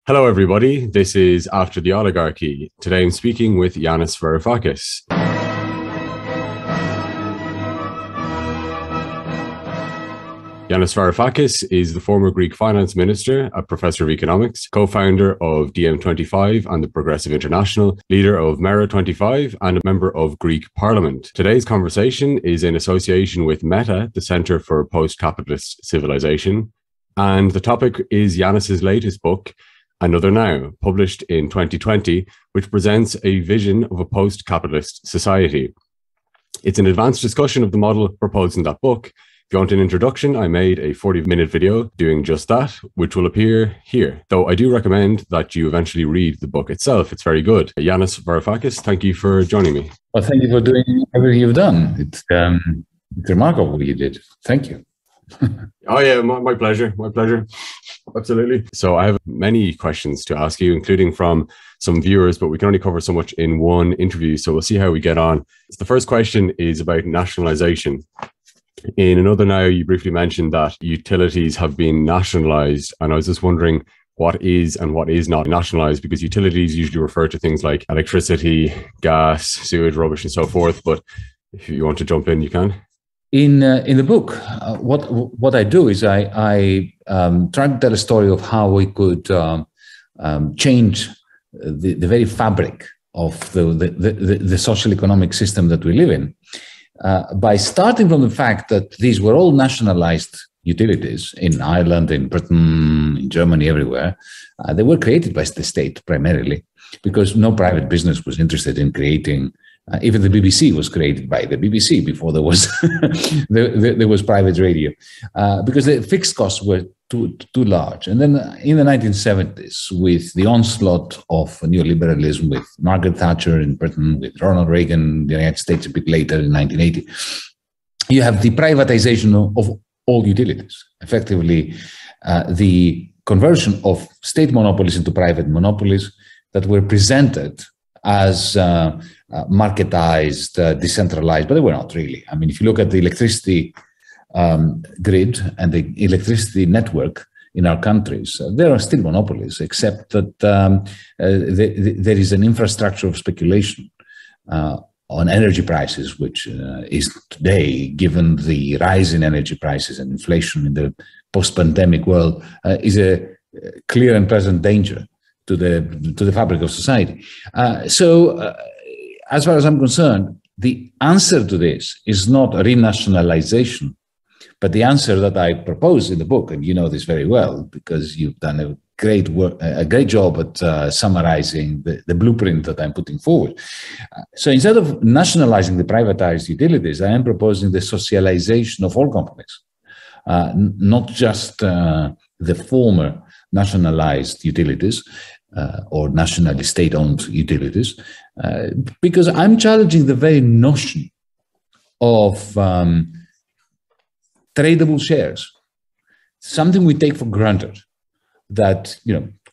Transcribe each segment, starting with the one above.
Hello, everybody. This is After the Oligarchy. Today I'm speaking with Yanis Varoufakis. Yanis Varoufakis is the former Greek finance minister, a professor of economics, co-founder of DiEM25 and the Progressive International, leader of Mera25, and a member of Greek Parliament. Today's conversation is in association with Meta, the Centre for Post-Capitalist Civilization, and the topic is Yanis's latest book, Another Now, published in 2020, which presents a vision of a post-capitalist society. It's an advanced discussion of the model proposed in that book. If you want an introduction, I made a 40-minute video doing just that, which will appear here. Though I do recommend that you eventually read the book itself. It's very good. Yanis Varoufakis, thank you for joining me. Well, thank you for doing everything you've done. It's remarkable what you did. Thank you. Oh yeah, my pleasure. My pleasure. Absolutely. So I have many questions to ask you, including from some viewers, but we can only cover so much in one interview. So we'll see how we get on. So the first question is about nationalization. In Another Now, you briefly mentioned that utilities have been nationalized. And I was just wondering what is and what is not nationalized, because utilities usually refer to things like electricity, gas, sewage, rubbish, and so forth. But if you want to jump in, you can. In the book, what I do is I try to tell a story of how we could change the very fabric of the social economic system that we live in by starting from the fact that these were all nationalized utilities in Ireland, in Britain, in Germany, everywhere. They were created by the state primarily because no private business was interested in creating. Even the BBC was created by the BBC before there was there was private radio, because the fixed costs were too large. And then in the 1970s, with the onslaught of neoliberalism, with Margaret Thatcher in Britain, with Ronald Reagan in the United States a bit later in 1980, you have the privatization of all utilities. Effectively, the conversion of state monopolies into private monopolies that were presented as marketized, decentralized, but they were not really. I mean, if you look at the electricity grid and the electricity network in our countries, there are still monopolies, except that there is an infrastructure of speculation on energy prices, which is today, given the rise in energy prices and inflation in the post-pandemic world, is a clear and present danger to the fabric of society. As far as I'm concerned, the answer to this is not renationalization, but the answer that I propose in the book, and you know this very well because you've done a great job at summarizing the blueprint that I'm putting forward. So instead of nationalizing the privatized utilities, I am proposing the socialization of all companies, not just the former nationalized utilities, or nationally state-owned utilities, because I'm challenging the very notion of tradable shares, something we take for granted, that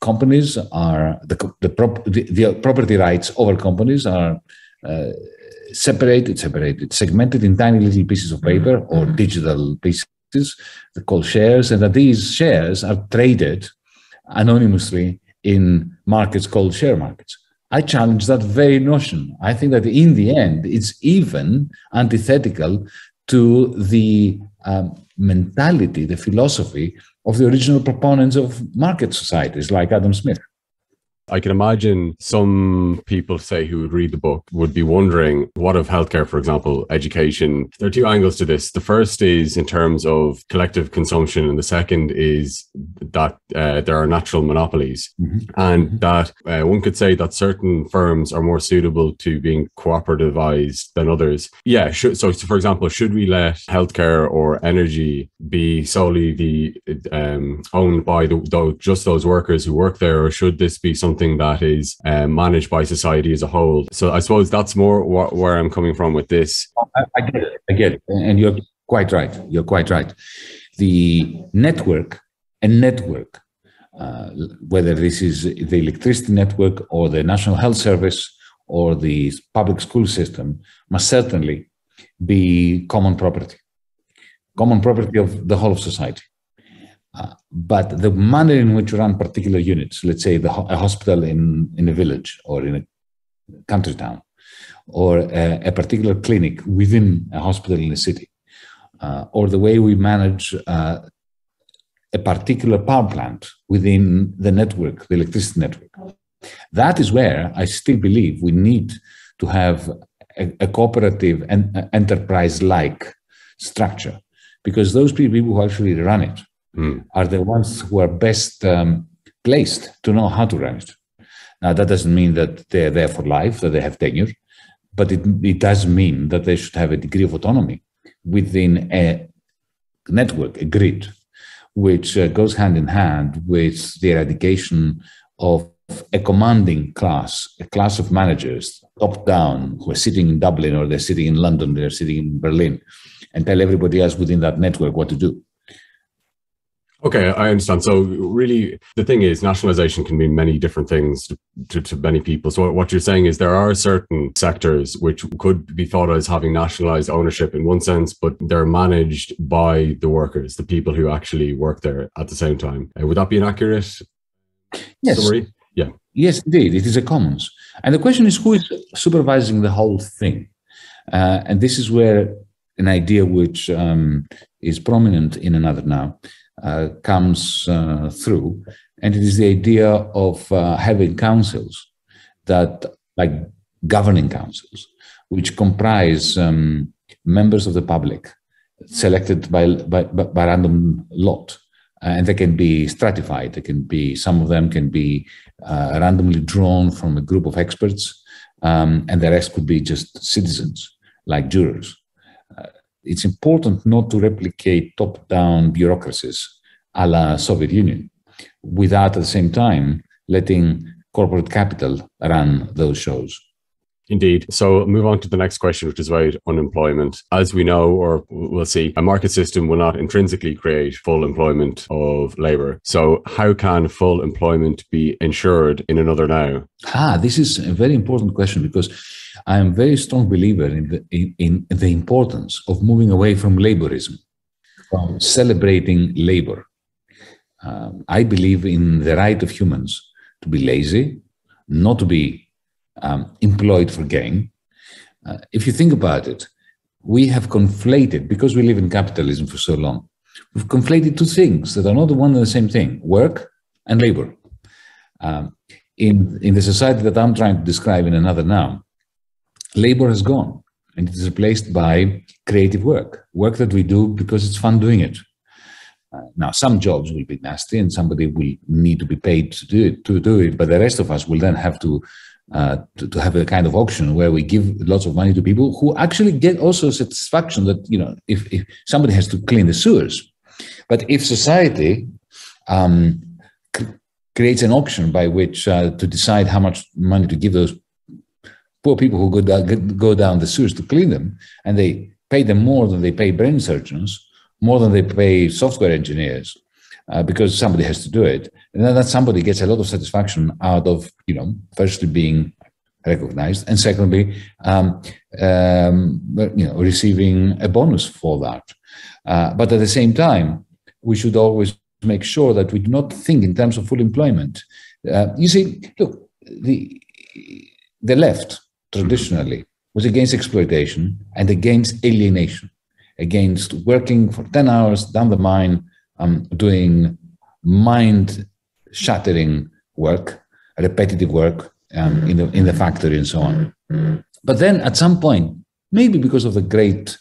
companies are the property rights over companies are segmented in tiny little pieces of paper or digital pieces called shares, and that these shares are traded anonymously in markets called share markets. I challenge that very notion. I think that in the end, it's even antithetical to the mentality, the philosophy of the original proponents of market societies like Adam Smith. I can imagine some people, say, who would read the book would be wondering, what of healthcare, for example, education? There are two angles to this. The first is in terms of collective consumption, and the second is that there are natural monopolies, and that one could say that certain firms are more suitable to being cooperativized than others. Yeah, so for example, should we let healthcare or energy be solely owned by just those workers who work there, or should this be something that is managed by society as a whole? So I suppose that's more where I'm coming from with this. I get it. And you're quite right. The network, whether this is the electricity network or the National Health Service or the public school system, must certainly be common property of the whole of society. But the manner in which you run particular units, let's say a hospital in a village or in a country town, or a particular clinic within a hospital in a city, or the way we manage a particular power plant within the network, the electricity network. That is where I still believe we need to have a cooperative and enterprise-like structure, because those people who actually run it are the ones who are best placed to know how to run it. Now, that doesn't mean that they're there for life, that they have tenure, but it does mean that they should have a degree of autonomy within a network, a grid, which goes hand in hand with the eradication of a commanding class, a class of managers, top down, who are sitting in Dublin, or they're sitting in London, they're sitting in Berlin, and tell everybody else within that network what to do. Okay, I understand. So really, the thing is, nationalization can mean many different things to many people. So what you're saying is there are certain sectors which could be thought as having nationalized ownership in one sense, but they're managed by the workers, the people who actually work there at the same time. Would that be an accurate summary? Yeah. Yes, indeed. It is a commons. And the question is, who is supervising the whole thing? And this is where an idea which is prominent in Another Now comes through, and it is the idea of having councils that, like governing councils, which comprise members of the public selected by random lot, and they can be stratified. They can be, some of them can be randomly drawn from a group of experts, and the rest could be just citizens, like jurors. It's important not to replicate top-down bureaucracies a la Soviet Union, without at the same time letting corporate capital run those shows. Indeed. So move on to the next question, which is about unemployment. As we know, or we'll see, a market system will not intrinsically create full employment of labour. So how can full employment be ensured in Another Now? This is a very important question, because I am a very strong believer in the importance of moving away from labourism, from celebrating labour. I believe in the right of humans to be lazy, not to be employed for gain. If you think about it, we have conflated, because we live in capitalism for so long, we've conflated two things that are not the one and the same thing: work and labor. In the society that I'm trying to describe in Another Now, labor has gone, and it is replaced by creative work that we do because it's fun doing it. Now, some jobs will be nasty, and somebody will need to be paid to do it, but the rest of us will then have to have a kind of auction where we give lots of money to people who actually get also satisfaction that, you know, if somebody has to clean the sewers. But if society creates an auction by which to decide how much money to give those poor people who go down the sewers to clean them, and they pay them more than they pay brain surgeons, more than they pay software engineers, because somebody has to do it, and then that somebody gets a lot of satisfaction out of, you know, firstly being recognized, and secondly, you know, receiving a bonus for that. But at the same time, we should always make sure that we do not think in terms of full employment. You see, look, the left traditionally was against exploitation and against alienation, against working for 10 hours down the mine, doing mind-shattering work, repetitive work in the factory and so on. But then at some point, maybe because of the great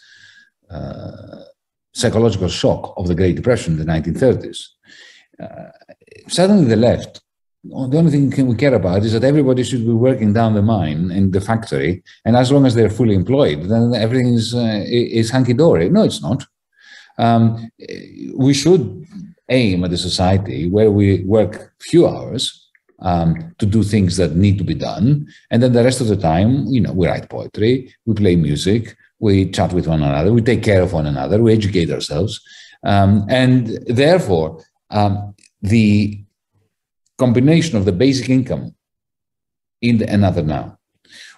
psychological shock of the Great Depression in the 1930s, suddenly the left, the only thing we care about is that everybody should be working down the mine in the factory, and as long as they're fully employed, then everything is hunky-dory. No, it's not. We should aim at a society where we work few hours to do things that need to be done, and then the rest of the time, you know, we write poetry, we play music, we chat with one another, we take care of one another, we educate ourselves, and therefore the combination of the basic income in Another Now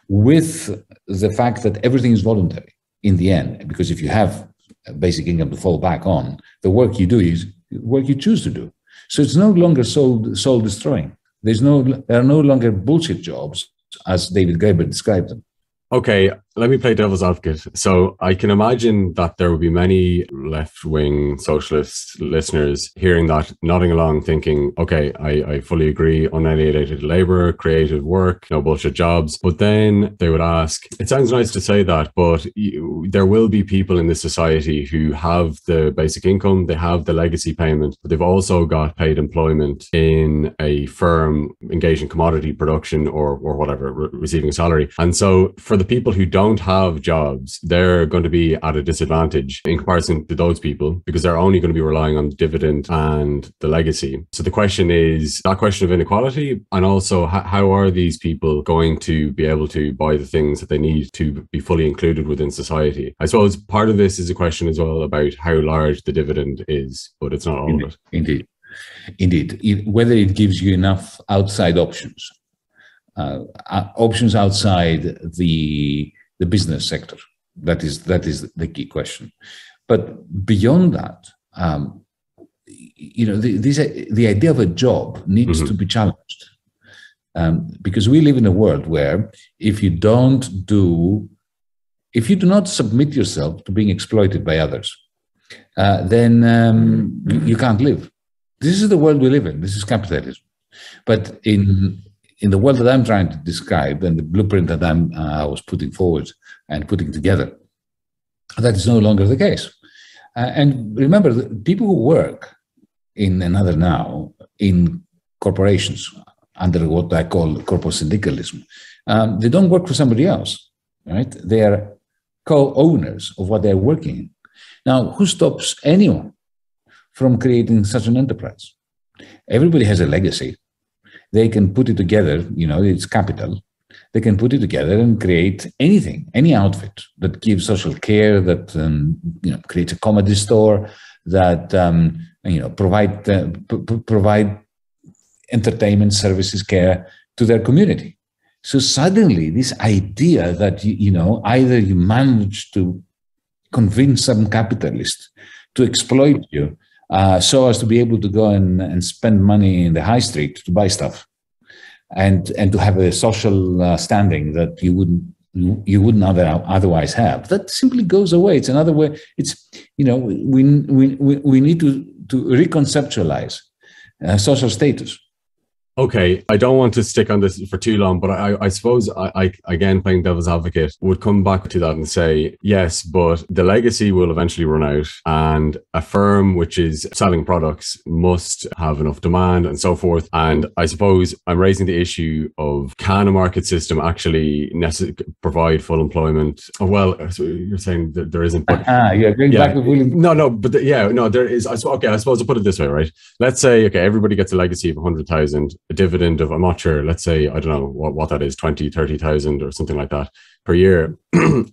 with the fact that everything is voluntary in the end, because if you have a basic income to fall back on, the work you do is work you choose to do. So it's no longer soul destroying. There are no longer bullshit jobs, as David Graeber described them. Okay, let me play devil's advocate. So I can imagine that there will be many left-wing socialist listeners hearing that, nodding along, thinking, okay, I fully agree, unalienated labor, creative work, no bullshit jobs. But then they would ask, it sounds nice to say that, but there will be people in this society who have the basic income, they have the legacy payment, but they've also got paid employment in a firm engaged in commodity production or whatever, receiving a salary. And so for the people who don't have jobs, they're going to be at a disadvantage in comparison to those people because they're only going to be relying on the dividend and the legacy. So the question is that question of inequality, and also how are these people going to be able to buy the things that they need to be fully included within society? I suppose part of this is a question as well about how large the dividend is, but it's not all of it. Indeed. Whether it gives you enough outside options. Options outside the business sector. That is the key question. But beyond that, the idea of a job needs to be challenged, because we live in a world where if you do not submit yourself to being exploited by others, then you can't live. This is the world we live in. This is capitalism. But in the world that I'm trying to describe and the blueprint that I was putting forward and putting together, that is no longer the case. And remember, the people who work in another now in corporations under what I call corporate syndicalism, they don't work for somebody else, right? They are co-owners of what they're working in. Now, who stops anyone from creating such an enterprise? Everybody has a legacy. They can put it together, it's capital. They can put it together and create anything, any outfit that gives social care, that creates a comedy store, that provide entertainment services, care to their community. So suddenly, this idea that either you manage to convince some capitalist to exploit you, so as to be able to go and spend money in the high street to buy stuff, and to have a social standing that you wouldn't otherwise have. That simply goes away. It's another way. It's we need to reconceptualize social status. Okay, I don't want to stick on this for too long, but I suppose I again, playing devil's advocate, would come back to that and say, yes, but the legacy will eventually run out, and a firm which is selling products must have enough demand and so forth. And I suppose I'm raising the issue of, can a market system actually provide full employment? Oh, well, so you're saying that there isn't. But, back to William. There is. I suppose I'll put it this way, right? Let's say, okay, everybody gets a legacy of 100,000. A dividend of, I'm not sure, let's say, I don't know what that is, 20, 30,000 or something like that per year.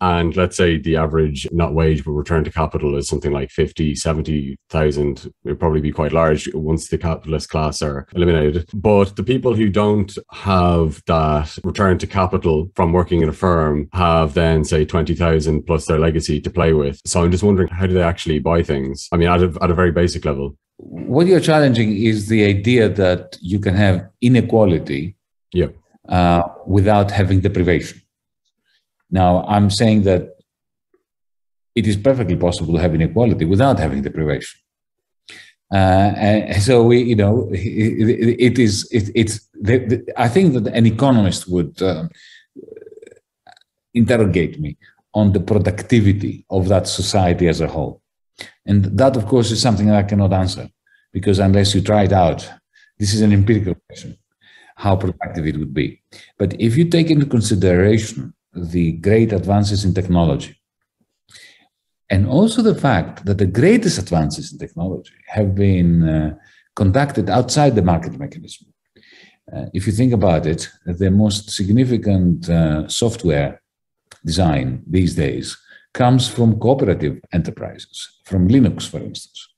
And let's say the average, not wage, but return to capital is something like 50, 70,000. It'd probably be quite large once the capitalist class are eliminated. But the people who don't have that return to capital from working in a firm have then, say, 20,000 plus their legacy to play with. So I'm just wondering, how do they actually buy things? I mean, at a very basic level. What you're challenging is the idea that you can have inequality without having deprivation. Now, I'm saying that it is perfectly possible to have inequality without having deprivation. And so I think that an economist would interrogate me on the productivity of that society as a whole. And that, of course, is something that I cannot answer, because unless you try it out, this is an empirical question, how productive it would be. But if you take into consideration the great advances in technology, and also the fact that the greatest advances in technology have been conducted outside the market mechanism. If you think about it, the most significant software design these days comes from cooperative enterprises, from Linux, for instance,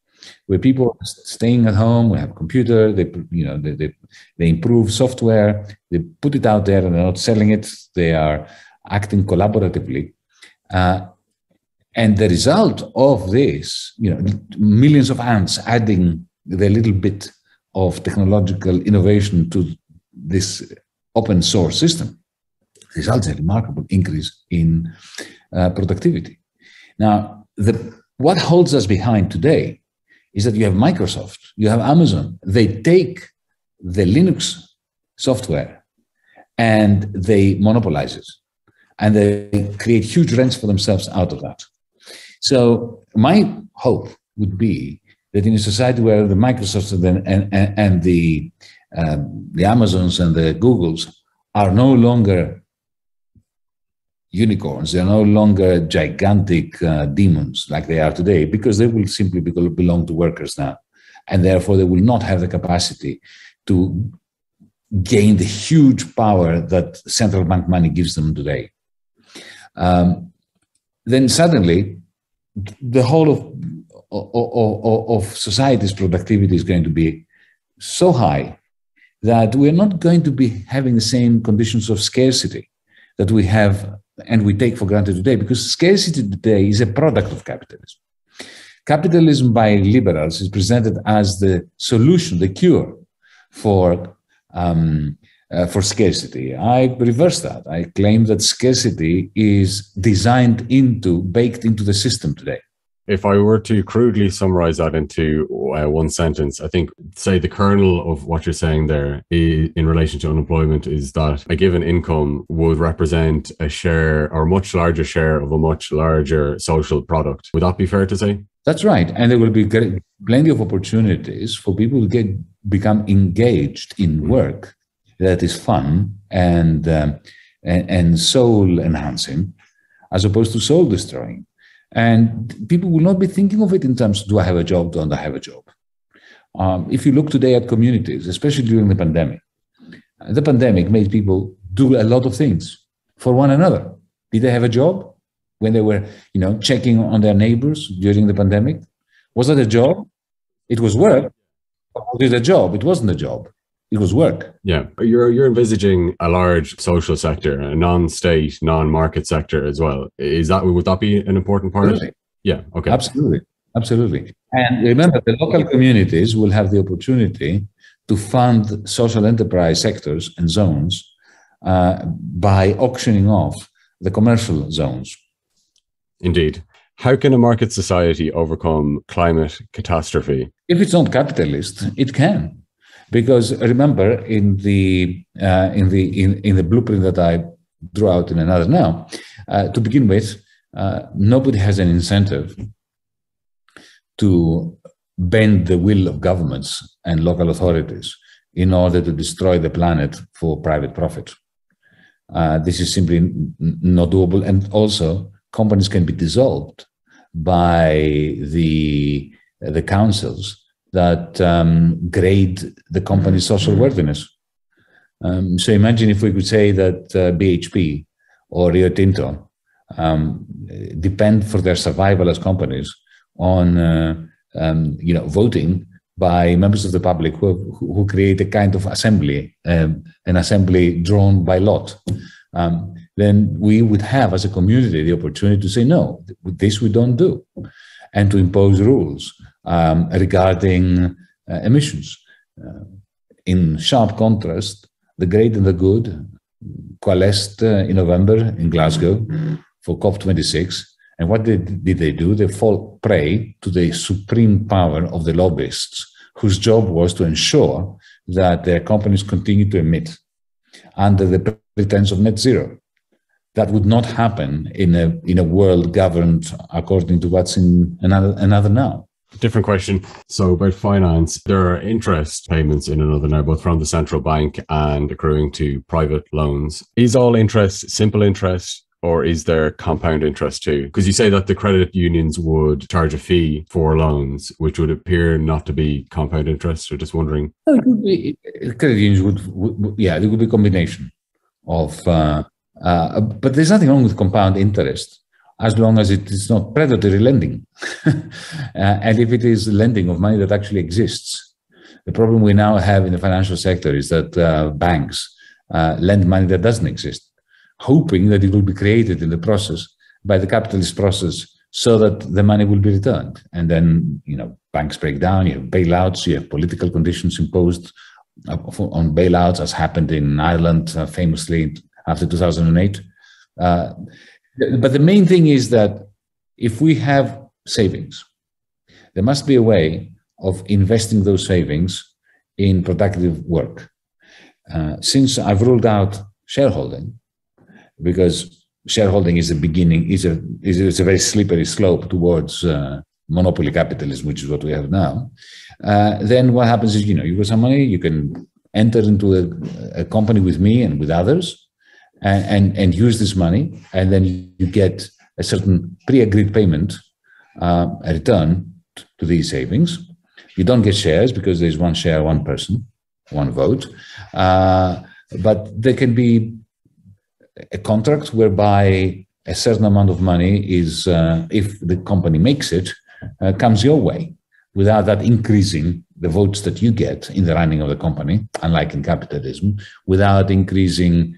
where people are staying at home, we have a computer, they improve software, they put it out there and they're not selling it, they are acting collaboratively. And the result of this, millions of ants adding the little bit of technological innovation to this open source system results in a remarkable increase in productivity. Now, what holds us behind today is that you have Microsoft, you have Amazon. They take the Linux software and they monopolize it, and they create huge rents for themselves out of that. So my hope would be that in a society where the Microsofts and the Amazons and the Googles are no longer unicorns, they're no longer gigantic demons like they are today, because they will simply belong to workers now. And therefore, they will not have the capacity to gain the huge power that central bank money gives them today. Then suddenly, the whole of society's productivity is going to be so high that we're not going to be having the same conditions of scarcity that we have and we take for granted today, because scarcity today is a product of capitalism. Capitalism by liberals is presented as the solution, the cure for scarcity. I reverse that. I claim that scarcity is baked into the system today. If I were to crudely summarize that into one sentence, I think, say, the kernel of what you're saying there in relation to unemployment is that a given income would represent a share or a much larger share of a much larger social product. Would that be fair to say? That's right. And there will be plenty of opportunities for people to become engaged in work that is fun and soul enhancing, as opposed to soul destroying. And people will not be thinking of it in terms of, do I have a job, don't I have a job? If you look today at communities, especially during the pandemic made people do a lot of things for one another. Did they have a job when they were, checking on their neighbors during the pandemic? Was that a job? It was work. Was it a job? It wasn't a job. It was work. Yeah. You're envisaging a large social sector, a non-state, non-market sector as well. Would that be an important part? Absolutely. Yeah. Okay. Absolutely. And remember, the local communities will have the opportunity to fund social enterprise sectors and zones by auctioning off the commercial zones. Indeed. How can a market society overcome climate catastrophe? If it's not capitalist, it can. Because remember, in the blueprint that I drew out in another now, to begin with, nobody has an incentive to bend the will of governments and local authorities in order to destroy the planet for private profit. This is simply not doable, and also companies can be dissolved by the councils that grade the company's social worthiness. So imagine if we could say that BHP or Rio Tinto depend for their survival as companies on voting by members of the public who create a kind of assembly, an assembly drawn by lot. Then we would have, as a community, the opportunity to say, no, this we don't do, and to impose rules regarding emissions. In sharp contrast, the great and the good coalesced in November in Glasgow for COP26. And what did they do? They fall prey to the supreme power of the lobbyists, whose job was to ensure that their companies continue to emit under the pretense of net zero. That would not happen in a world governed according to what's in another now. Different question. So about finance, there are interest payments in another now, both from the central bank and accruing to private loans. Is all interest simple interest, or is there compound interest too? Because you say that the credit unions would charge a fee for loans, which would appear not to be compound interest. So just wondering. No, it would be, credit unions would there would be a combination of, but there's nothing wrong with compound interest, as long as it is not predatory lending. And if it is lending of money that actually exists. The problem we now have in the financial sector is that banks lend money that doesn't exist, hoping that it will be created in the process by the capitalist process so that the money will be returned. And then, banks break down, you have bailouts, you have political conditions imposed on bailouts, as happened in Ireland famously after 2008. But the main thing is that if we have savings, there must be a way of investing those savings in productive work. Since I've ruled out shareholding, because shareholding is a beginning, is a very slippery slope towards monopoly capitalism, which is what we have now. Then what happens is, you've got some money, you can enter into a company with me and with others, and use this money, and then you get a certain pre-agreed payment, a return to these savings. You don't get shares because there's one share, one person, one vote. But there can be a contract whereby a certain amount of money is, if the company makes it, comes your way, without that increasing the votes that you get in the running of the company, unlike in capitalism, without increasing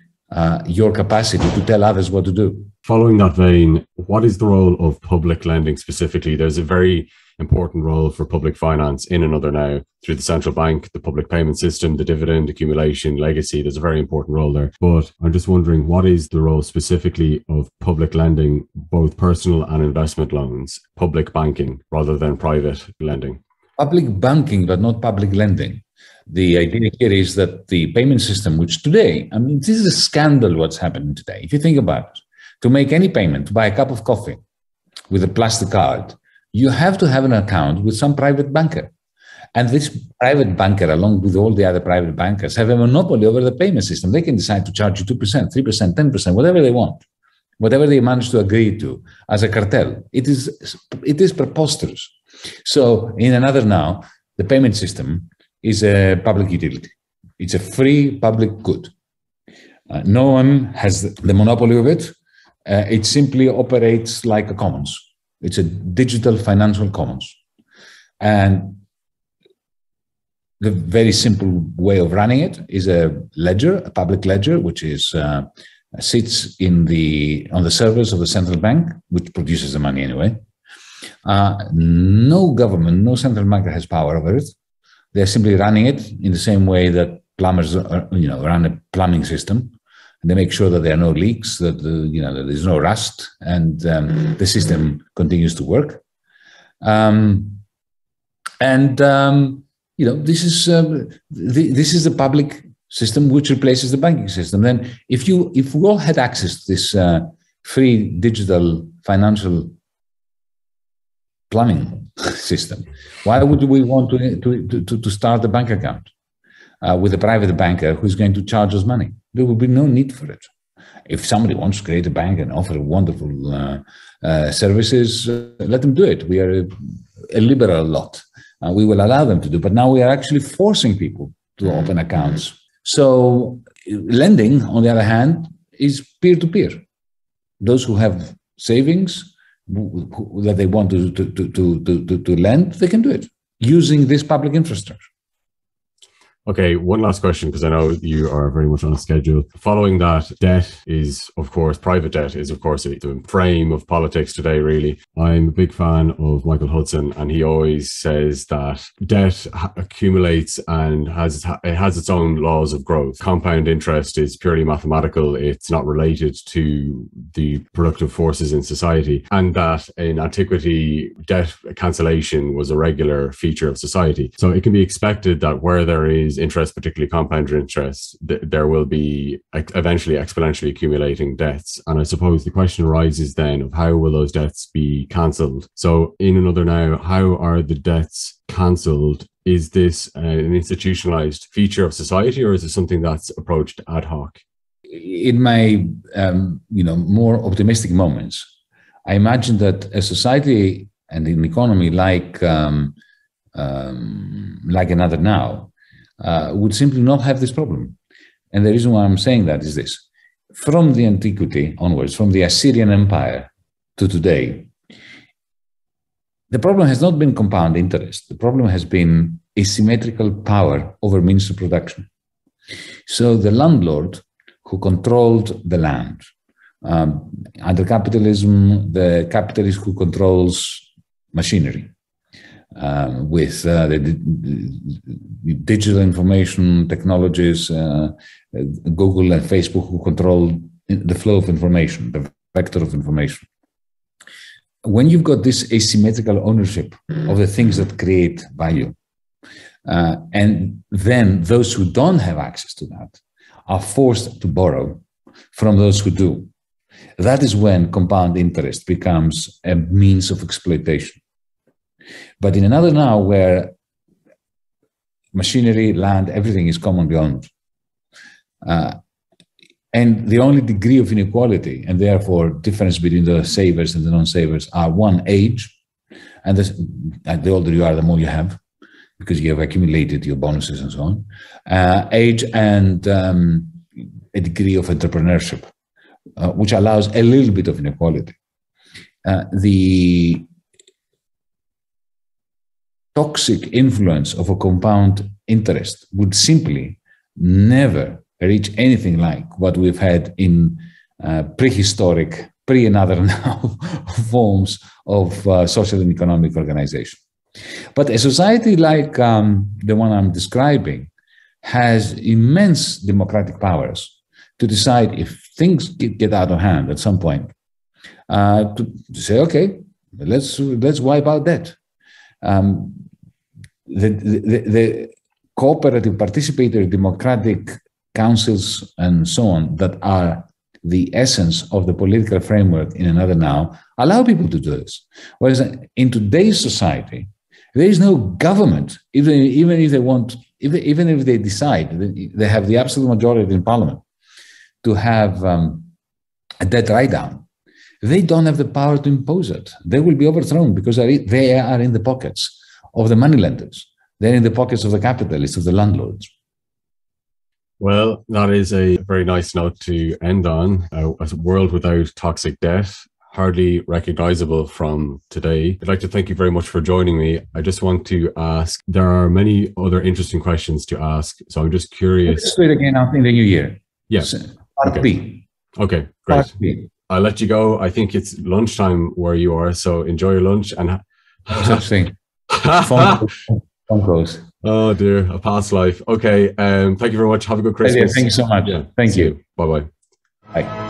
your capacity to tell others what to do. Following that vein, what is the role of public lending specifically? There's a very important role for public finance in Another Now through the central bank, the public payment system, the dividend accumulation, legacy. There's a very important role there. But I'm just wondering, what is the role specifically of public lending, both personal and investment loans, public banking rather than private lending? Public banking, but not public lending. The idea here is that the payment system, which today, this is a scandal what's happening today. If you think about it, to make any payment, to buy a cup of coffee with a plastic card, you have to have an account with some private banker. And this private banker, along with all the other private bankers, have a monopoly over the payment system. They can decide to charge you 2%, 3%, 10%, whatever they want, whatever they manage to agree to as a cartel. It is preposterous. So in Another Now, the payment system is a public utility. It's a free public good. No one has the monopoly of it. It simply operates like a commons. It's a digital financial commons. And the very simple way of running it is a ledger, a public ledger, which is sits on the servers of the central bank, which produces the money anyway. No government, no central banker has power over it. They're simply running it in the same way that plumbers, run a plumbing system. They make sure that there are no leaks, that that there's no rust, and the system continues to work. This is the public system which replaces the banking system. Then, if we all had access to this free digital financial plumbing system, why would we want to start a bank account with a private banker who's going to charge us money? There will be no need for it. If somebody wants to create a bank and offer wonderful services, let them do it. We are a liberal lot. We will allow them to do. But now we are actually forcing people to open accounts. So lending, on the other hand, is peer-to-peer. Those who have savings that they want to lend, they can do it using this public infrastructure. Okay, one last question, because I know you are very much on a schedule. Following that, private debt is, of course, the frame of politics today, really. I'm a big fan of Michael Hudson, and he always says that debt accumulates and it has its own laws of growth. Compound interest is purely mathematical. It's not related to the productive forces in society. And that in antiquity, debt cancellation was a regular feature of society. So it can be expected that where there is interest, particularly compound interest, there will be eventually exponentially accumulating debts. And I suppose the question arises then of how will those debts be cancelled? So in Another Now, how are the debts cancelled? Is this an institutionalized feature of society, or is it something that's approached ad hoc? In my more optimistic moments, I imagine that a society and an economy like Another Now would simply not have this problem. And the reason why I'm saying that is this. From the antiquity onwards, from the Assyrian Empire to today, the problem has not been compound interest. The problem has been asymmetrical power over means of production. So the landlord who controlled the land, under capitalism, the capitalist who controls machinery, with the digital information technologies, Google and Facebook, who control the flow of information, the vector of information. When you've got this asymmetrical ownership of the things that create value, and then those who don't have access to that are forced to borrow from those who do, that is when compound interest becomes a means of exploitation. But in another now, where machinery, land, everything is commonly owned, and the only degree of inequality, and therefore difference between the savers and the non-savers, are one, age, and the older you are, the more you have, because you have accumulated your bonuses and so on, age and a degree of entrepreneurship, which allows a little bit of inequality. The toxic influence of a compound interest would simply never reach anything like what we've had in prehistoric, and other now forms of social and economic organization. But a society like the one I'm describing has immense democratic powers to decide, if things get out of hand at some point, to say, okay, let's wipe out debt. The cooperative, participatory, democratic councils and so on that are the essence of the political framework in another now allow people to do this. Whereas in today's society, there is no government, even if they want, even if they decide, they have the absolute majority in parliament to have a debt write-down. They don't have the power to impose it. They will be overthrown because they are in the pockets of the moneylenders. They're in the pockets of the capitalists, of the landlords. Well, that is a very nice note to end on. A world without toxic debt, hardly recognizable from today. I'd like to thank you very much for joining me. I just want to ask, there are many other interesting questions to ask, so I'm just curious. Let's do it again in the new year. Yes. Part B. Okay, great. I'll let you go. I think it's lunchtime where you are, so enjoy your lunch. And such thing. Phone calls. Oh dear, a past life. Okay, thank you very much. Have a good Christmas. Thank you so much. Yeah. Thank you. Bye-bye. Bye.